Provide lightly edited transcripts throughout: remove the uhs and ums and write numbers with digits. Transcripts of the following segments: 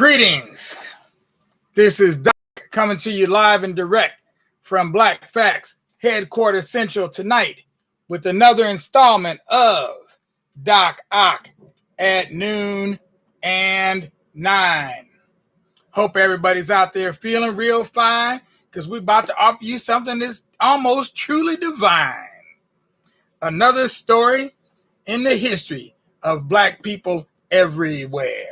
Greetings. This is Doc coming to you live and direct from Black Facts Headquarters Central tonight with another installment of Doc Ock at noon and 9. Hope everybody's out there feeling real fine because we're about to offer you something that's almost truly divine. Another story in the history of Black people everywhere.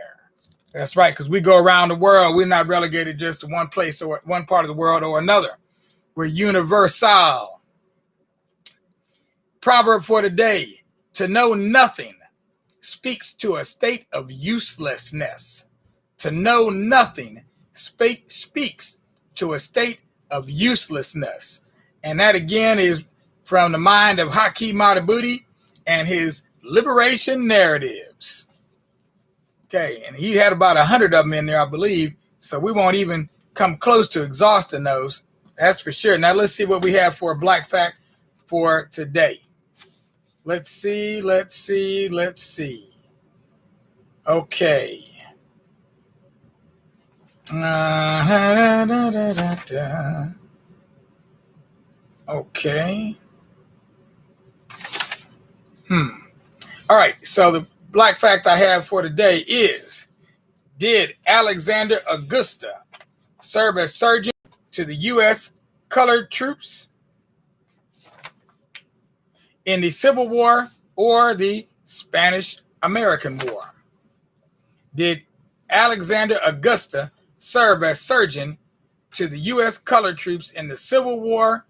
That's right, because we go around the world. We're not relegated just to one place or one part of the world or another. We're universal. Proverb for the day: to know nothing speaks to a state of uselessness. To know nothing speaks to a state of uselessness. And that again is from the mind of Haki Madhubuti and his liberation narratives. Okay, and he had about 100 of them in there, I believe, so we won't even come close to exhausting those. That's for sure. Now let's see what we have for a Black Fact for today. Let's see. Okay. Okay. All right, so the Black Fact I have for today is: did Alexander Augusta serve as surgeon to the U.S. colored troops in the Civil War or the Spanish-American War? Did Alexander Augusta serve as surgeon to the U.S. colored troops in the Civil War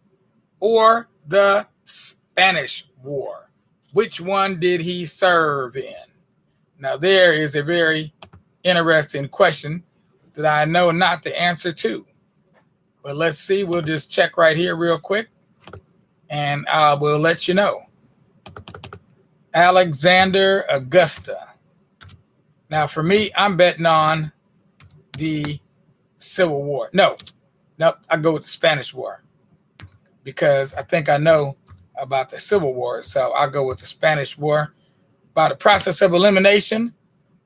or the Spanish War? Which one did he serve in? Now, there is a very interesting question that I know not the answer to. But let's see. We'll just check right here real quick, and I will let you know. Alexander Augusta. Now, for me, I'm betting on the Civil War. Nope, I go with the Spanish War because I think I know about the Civil War. So I'll go with the Spanish War. By the process of elimination,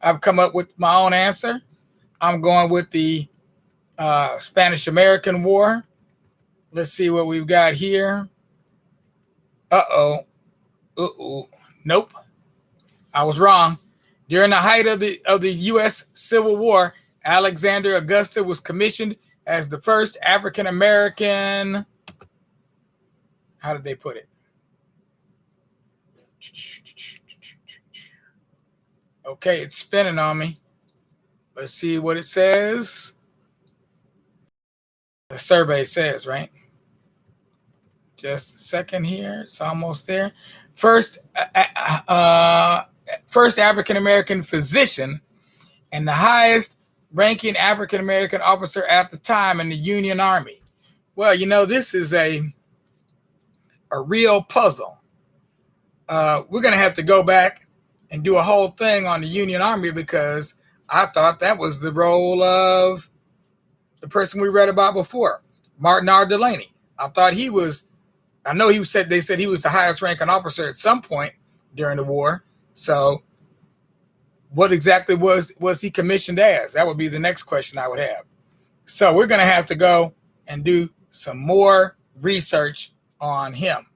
I've come up with my own answer. I'm going with the Spanish-American War. Let's see what we've got here. Nope. I was wrong. During the height of the U.S. Civil War, Alexander Augusta was commissioned as the first African-American. How did they put it? Okay, it's spinning on me. Let's see what it says. The survey says, right? Just a second here. It's almost there. First African-American physician and the highest ranking African-American officer at the time in the Union Army. Well, this is a real puzzle. We're going to have to go back and do a whole thing on the Union Army because I thought that was the role of the person we read about before, Martin R. Delaney. I thought they said he was the highest ranking officer at some point during the war. So what exactly was he commissioned as? That would be the next question I would have. So we're going to have to go and do some more research on him,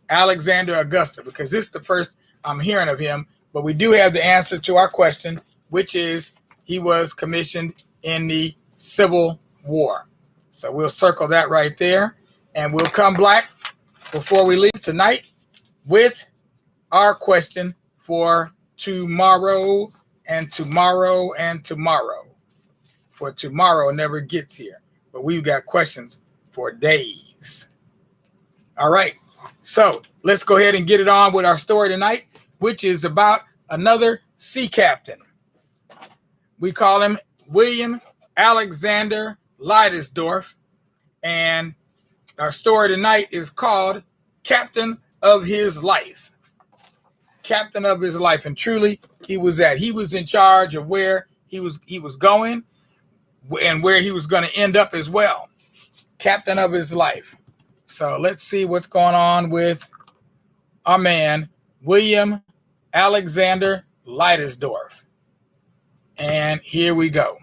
Alexander Augusta, because this is the first I'm hearing of him. But we do have the answer to our question, which is he was commissioned in the Civil War. So we'll circle that right there. And we'll come back before we leave tonight with our question for tomorrow and tomorrow and tomorrow. For tomorrow never gets here, but we've got questions for days. All right. So let's go ahead and get it on with our story tonight, which is about another sea captain. We call him William Alexander Leidesdorff, and our story tonight is called Captain of His Life. Captain of his life, and truly, he was in charge of where he was going and where he was going to end up as well. Captain of his life. So let's see what's going on with our man, William Alexander Leidesdorff. And here we go.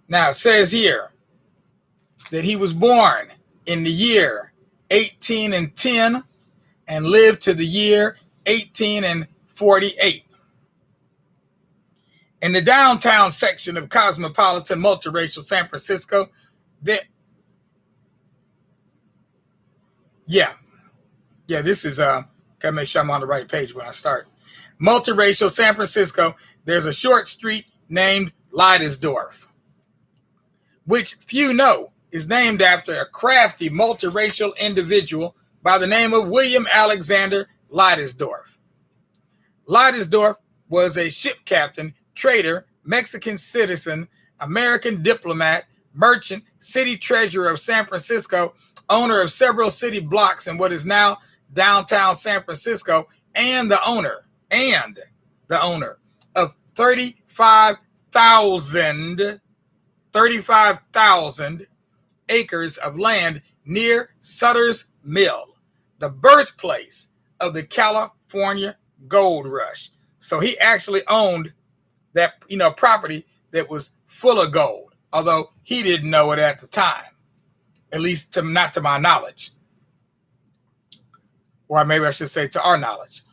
Now, it says here that he was born in the year 1810 and lived to the year 1848. In the downtown section of cosmopolitan multiracial San Francisco, this is gotta make sure I'm on the right page when I start. Multiracial San Francisco, there's a short street named Leidesdorff, which few know is named after a crafty multiracial individual by the name of William Alexander Leidesdorff. Leidesdorff was a ship captain, trader, Mexican citizen, American diplomat, merchant, city treasurer of San Francisco, owner of several city blocks in what is now downtown San Francisco, and the owner of 35,000 acres of land near Sutter's Mill, the birthplace of the California gold rush. So he actually owned that, property that was full of gold, although he didn't know it at the time, at least not to my knowledge, or maybe I should say to our knowledge.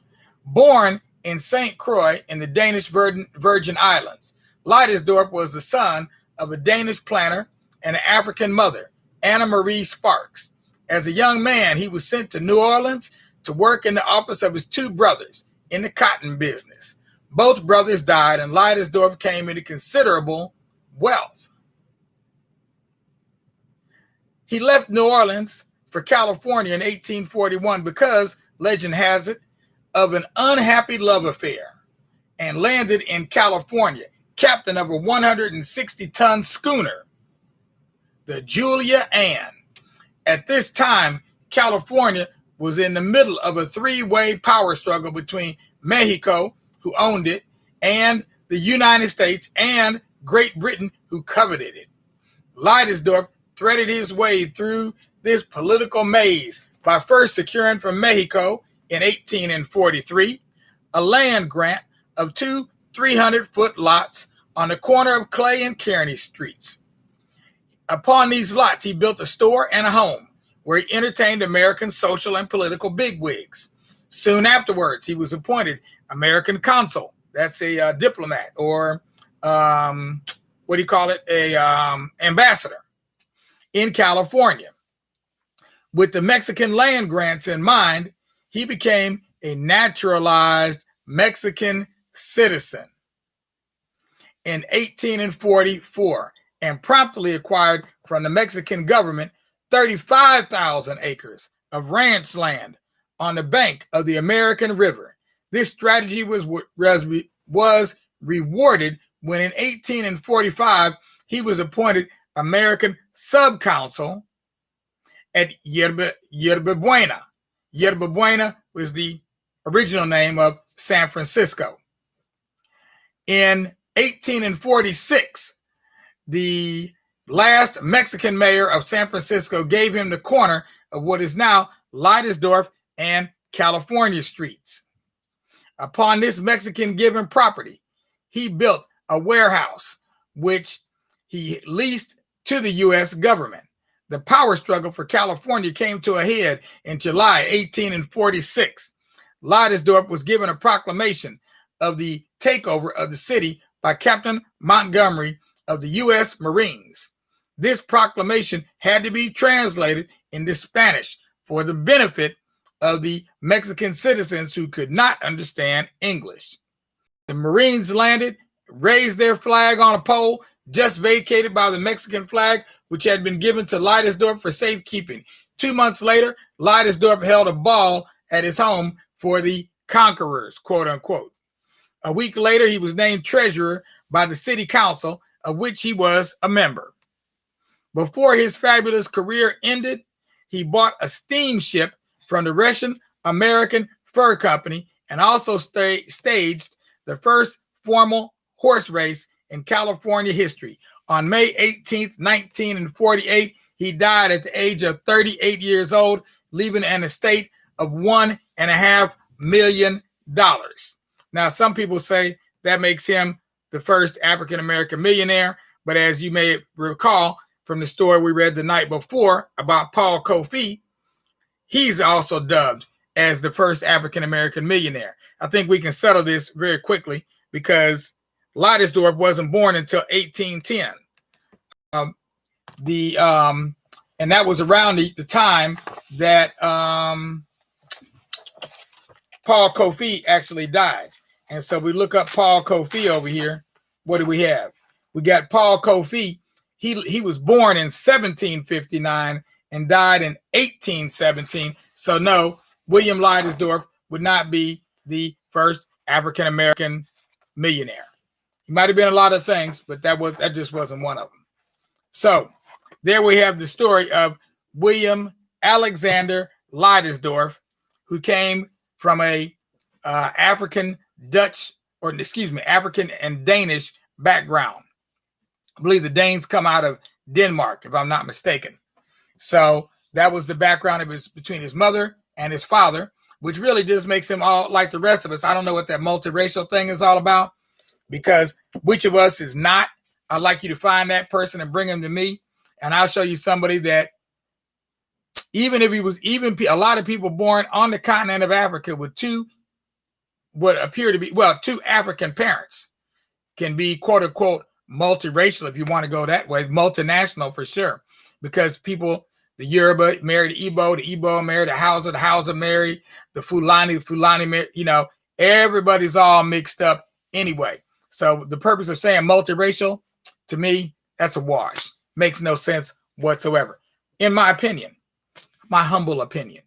Born in St. Croix in the Danish Virgin Islands, Leidesdorff was the son of a Danish planter and an African mother, Anna Marie Sparks. As a young man, he was sent to New Orleans to work in the office of his two brothers in the cotton business. Both brothers died, and Leidesdorff came into considerable wealth. He left New Orleans for California in 1841 because, legend has it, of an unhappy love affair, and landed in California, captain of a 160-ton schooner, the Julia Ann. At this time, California was in the middle of a three-way power struggle between Mexico, who owned it, and the United States and Great Britain, who coveted it. Leidesdorff threaded his way through this political maze by first securing from Mexico in 1843 a land grant of two 300-foot lots on the corner of Clay and Kearny Streets. Upon these lots, he built a store and a home where he entertained American social and political bigwigs. Soon afterwards, he was appointed American consul. That's a diplomat, or ambassador in California. With the Mexican land grants in mind, he became a naturalized Mexican citizen in 1844 and promptly acquired from the Mexican government 35,000 acres of ranch land on the bank of the American River. This strategy was rewarded when in 1845 he was appointed American subconsul at Yerba Buena. Yerba Buena was the original name of San Francisco. In 1846, the last Mexican mayor of San Francisco gave him the corner of what is now Leidesdorff and California streets. Upon this Mexican given property, he built a warehouse, which he leased to the U.S. government. The power struggle for California came to a head in July 1846. Leidesdorff was given a proclamation of the takeover of the city by Captain Montgomery of the U.S. Marines. This proclamation had to be translated into Spanish for the benefit of the Mexican citizens who could not understand English. The Marines landed, raised their flag on a pole just vacated by the Mexican flag, which had been given to Leidesdorff for safekeeping. 2 months later, Leidesdorff held a ball at his home for the conquerors, quote unquote. A week later, he was named treasurer by the city council, of which he was a member. Before his fabulous career ended, he bought a steamship from the Russian American Fur Company and also staged the first formal horse race in California history. On May 18th, 1948, he died at the age of 38 years old, leaving an estate of $1.5 million. Now, some people say that makes him the first African-American millionaire, But as you may recall from the story we read the night before about Paul Kofi, he's also dubbed as the first African-American millionaire. I think we can settle this very quickly because Leidesdorff wasn't born until 1810. And that was around the time that Paul Kofi actually died. And so we look up Paul Kofi over here. What do we have? We got Paul Kofi. He was born in 1759 and died in 1817. So no, William Leidesdorff would not be the first African-American millionaire. He might have been a lot of things, but that just wasn't one of them. So there we have the story of William Alexander Leidesdorff, who came from a African and Danish background. I believe the Danes come out of Denmark, if I'm not mistaken. So that was the background between his mother and his father, which really just makes him all like the rest of us. I don't know what that multiracial thing is all about, because which of us is not? I'd like you to find that person and bring him to me, and I'll show you somebody that even if he was a lot of people born on the continent of Africa with two African parents can be quote unquote multiracial, if you want to go that way, multinational for sure, because people, the Yoruba married the Igbo married the Hausa married the Fulani married, everybody's all mixed up anyway. So the purpose of saying multiracial, to me, that's a wash. Makes no sense whatsoever, in my opinion, my humble opinion.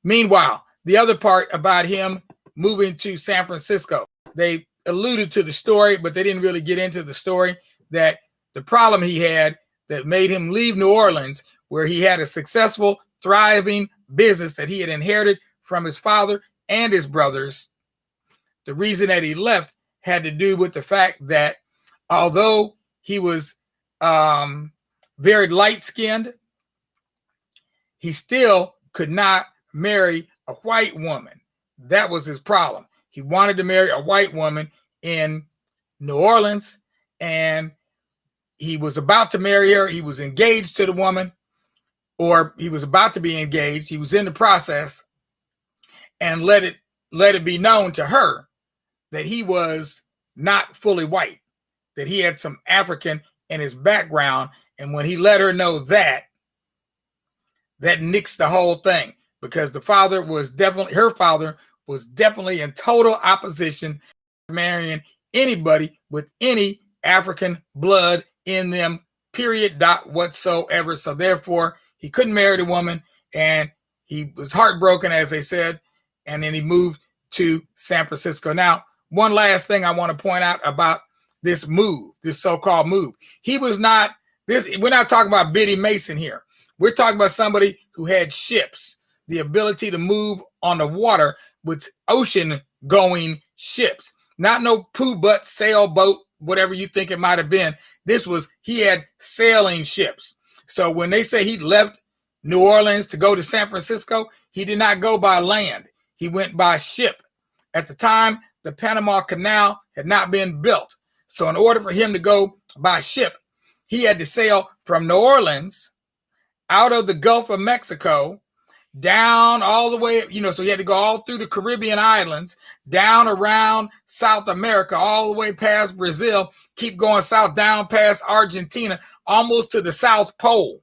Meanwhile, the other part about him moving to San Francisco, they alluded to the story, but they didn't really get into the story, that the problem he had that made him leave New Orleans, where he had a successful, thriving business that he had inherited from his father and his brothers. The reason that he left had to do with the fact that although he was very light-skinned, he still could not marry a white woman. That was his problem. He wanted to marry a white woman in New Orleans, and he was about to marry her. He was engaged to the woman, or he was about to be engaged. He was in the process, and let it be known to her that he was not fully white, that he had some African in his background. And when he let her know that nixed the whole thing, because her father was definitely in total opposition to marrying anybody with any African blood in them, period, dot whatsoever. So therefore, he couldn't marry the woman, and he was heartbroken, as they said, and then he moved to San Francisco. Now, one last thing I want to point out about this move, this so-called move. We're not talking about Biddy Mason here. We're talking about somebody who had ships, the ability to move on the water with ocean-going ships. Not no poo-butt sailboat, whatever you think it might have been. He had sailing ships. So when they say he left New Orleans to go to San Francisco, he did not go by land. He went by ship. At the time, the Panama Canal had not been built. So in order for him to go by ship, he had to sail from New Orleans out of the Gulf of Mexico, down all the way, so he had to go all through the Caribbean islands, down around South America, all the way past Brazil, keep going south, down past Argentina, almost to the South Pole.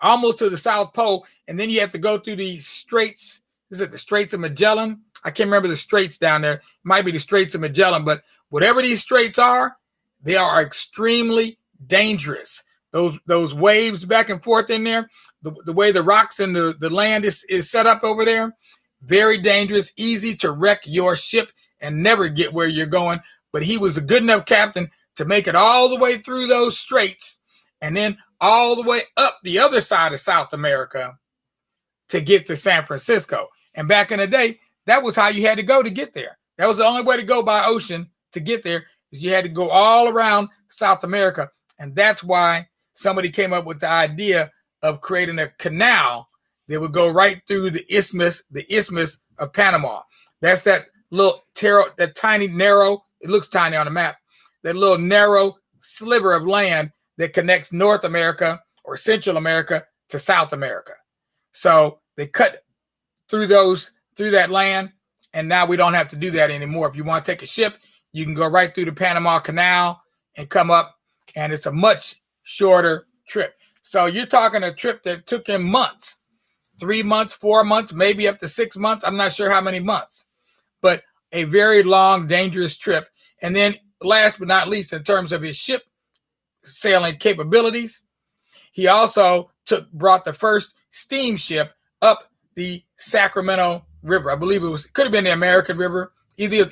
And then you have to go through the Straits. Is it the Straits of Magellan? I can't remember the straits down there. It might be the Straits of Magellan, but whatever these straits are, they are extremely dangerous. Those waves back and forth in there, the way the rocks and the land is set up over there, very dangerous, easy to wreck your ship and never get where you're going. But he was a good enough captain to make it all the way through those straits and then all the way up the other side of South America to get to San Francisco. And back in the day, that was how you had to go to get there. That was the only way to go by ocean to get there, is you had to go all around South America. And that's why somebody came up with the idea of creating a canal that would go right through the isthmus of Panama. That's that little that tiny, narrow, it looks tiny on the map, that little narrow sliver of land that connects North America or Central America to South America. So they cut through that land, and now we don't have to do that anymore. If you want to take a ship, you can go right through the Panama Canal and come up, and it's a much shorter trip. So you're talking a trip that took him months, 3 months, 4 months, maybe up to 6 months. I'm not sure how many months, but a very long, dangerous trip. And then last but not least, in terms of his ship sailing capabilities, he also brought the first steamship up the Sacramento River. I believe it could have been the American River, either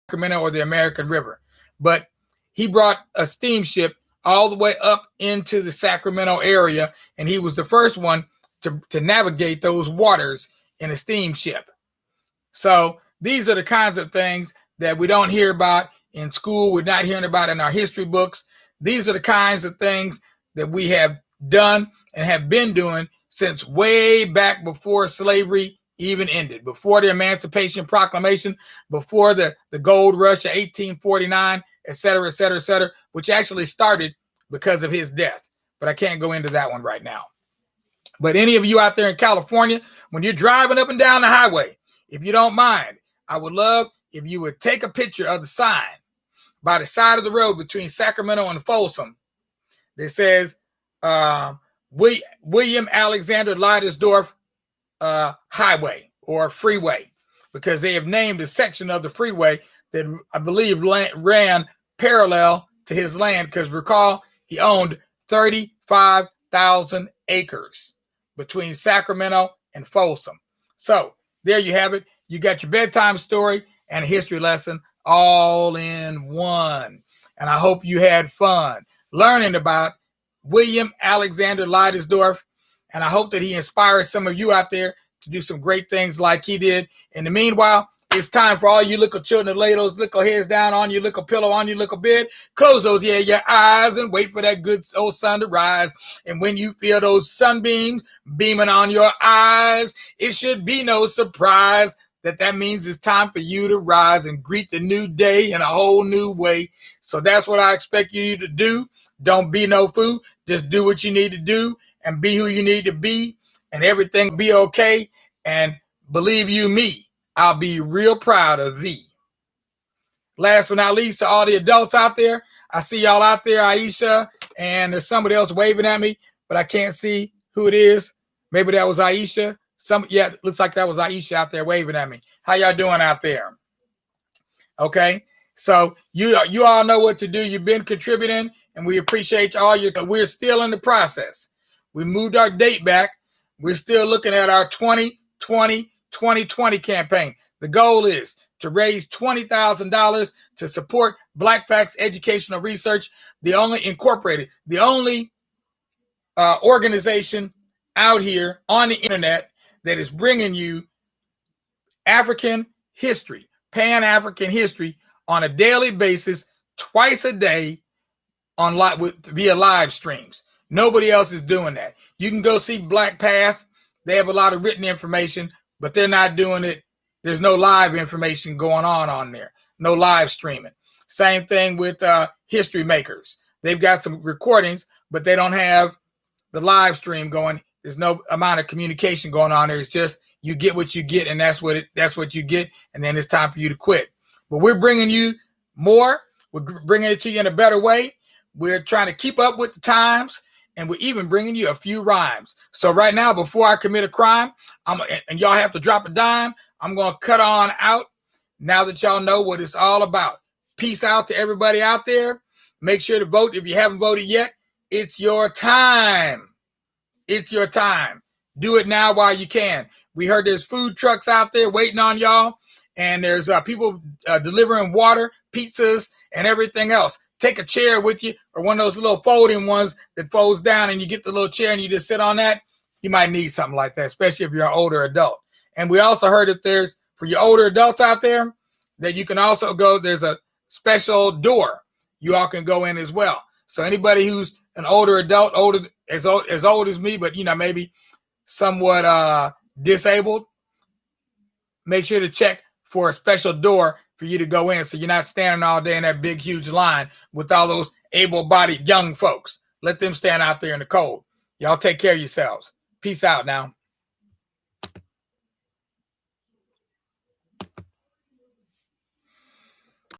Sacramento or the American River. But he brought a steamship all the way up into the Sacramento area, and he was the first one to navigate those waters in a steamship. So these are the kinds of things that we don't hear about in school. We're not hearing about in our history books. These are the kinds of things that we have done and have been doing since way back before slavery even ended, before the Emancipation Proclamation, before the gold rush of 1849, et cetera, et cetera, et cetera, which actually started because of his death. But I can't go into that one right now. But any of you out there in California, when you're driving up and down the highway, if you don't mind, I would love if you would take a picture of the sign by the side of the road between Sacramento and Folsom that says William Alexander Leidesdorff Highway or Freeway, because they have named a section of the freeway that I believe ran parallel to his land, because recall, he owned 35,000 acres between Sacramento and Folsom. So there you have it. You got your bedtime story and a history lesson all in one. And I hope you had fun learning about William Alexander Leidesdorff. And I hope that he inspires some of you out there to do some great things like he did. In the meanwhile, it's time for all you little children to lay those little heads down on your little pillow, on your little bed. Close those your eyes and wait for that good old sun to rise. And when you feel those sunbeams beaming on your eyes, it should be no surprise that means it's time for you to rise and greet the new day in a whole new way. So that's what I expect you to do. Don't be no fool. Just do what you need to do and be who you need to be, and everything will be okay. And believe you me, I'll be real proud of thee. Last but not least, to all the adults out there, I see y'all out there, Aisha, and there's somebody else waving at me, but I can't see who it is. Maybe that was Aisha. It looks like that was Aisha out there waving at me. How y'all doing out there? Okay, so you all know what to do. You've been contributing, and we appreciate all your. We're still in the process. We moved our date back. We're still looking at our 2020 campaign. The goal is to raise $20,000 to support Black Facts Educational Research, the only organization out here on the internet that is bringing you African history, Pan-African history on a daily basis, twice a day via live streams. Nobody else is doing that. You can go see Black Past. They have a lot of written information, but they're not doing it. There's no live information going on there. No live streaming. Same thing with History Makers. They've got some recordings, but they don't have the live stream going. There's no amount of communication going on there. It's just you get what you get, and that's what you get, and then it's time for you to quit. But we're bringing you more. We're bringing it to you in a better way. We're trying to keep up with the times, and we're even bringing you a few rhymes. So right now, before I commit a crime, and y'all have to drop a dime, I'm going to cut on out now that y'all know what it's all about. Peace out to everybody out there. Make sure to vote. If you haven't voted yet, it's your time. It's your time. Do it now while you can. We heard there's food trucks out there waiting on y'all, and there's people delivering water, pizzas, and everything else. Take a chair with you, or one of those little folding ones that folds down, and you get the little chair and you just sit on that. You might need something like that, especially if you're an older adult. And we also heard that there's, for your older adults out there, that you can also go, there's a special door you all can go in as well. So anybody who's an older adult, as old as me, but maybe somewhat disabled, make sure to check for a special door for you to go in, so you're not standing all day in that big huge line with all those able-bodied young folks. Let them stand out there in the cold. Y'all take care of yourselves. Peace out now.